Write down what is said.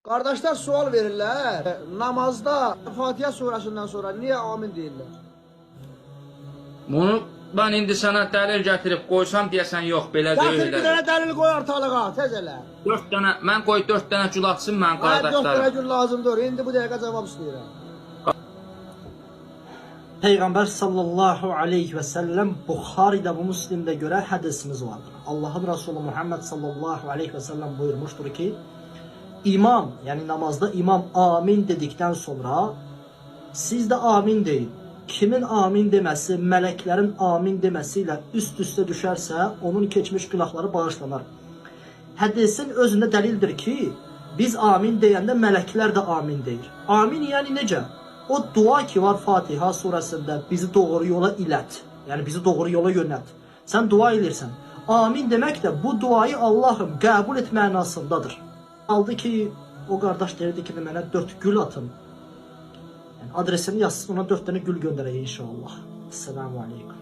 Kardeşler sual verirler. Namazda Fatiha suresinden sonra niye amin deyirlər? Bunu ben indi sana dəlil gətirib qoysam deyəsən yox, belə Gətir bir deyirlər. dənə dəlil qoy ortalığa, tez elə. 4 dənə, mən qoy 4 dənə gül atsın mən Hayır, 4 qardaşlarım. dənə gün lazımdır. İndi bu dəqiqə cavab istəyirəm. Peygamber sallallahu aleyhi ve sellem Bukhari'de bu Müslim'de göre hadisimiz vardır. Allah'ın Resulü Muhammed sallallahu aleyhi ve sellem buyurmuştur ki imam yani namazda imam amin dedikten sonra siz de amin deyin. Kimin amin demesi meleklerin amin demesiyle üst üste düşerse onun geçmiş günahları bağışlanır. Hadisin özünde delildir ki biz amin deyəndə melekler de amin deyir. Amin yani necə? O dua ki var Fatiha suresinde bizi doğru yola ilet. Yani bizi doğru yola yönelt. Sen dua edirsən. Amin demek de bu duayı Allah'ım kabul et mənasındadır. Aldı ki o kardeş derdi ki mənə 4 gül atın. Yani adresini yazsın ona 4 tane gül göndereyim inşallah. Esselamu aleyküm.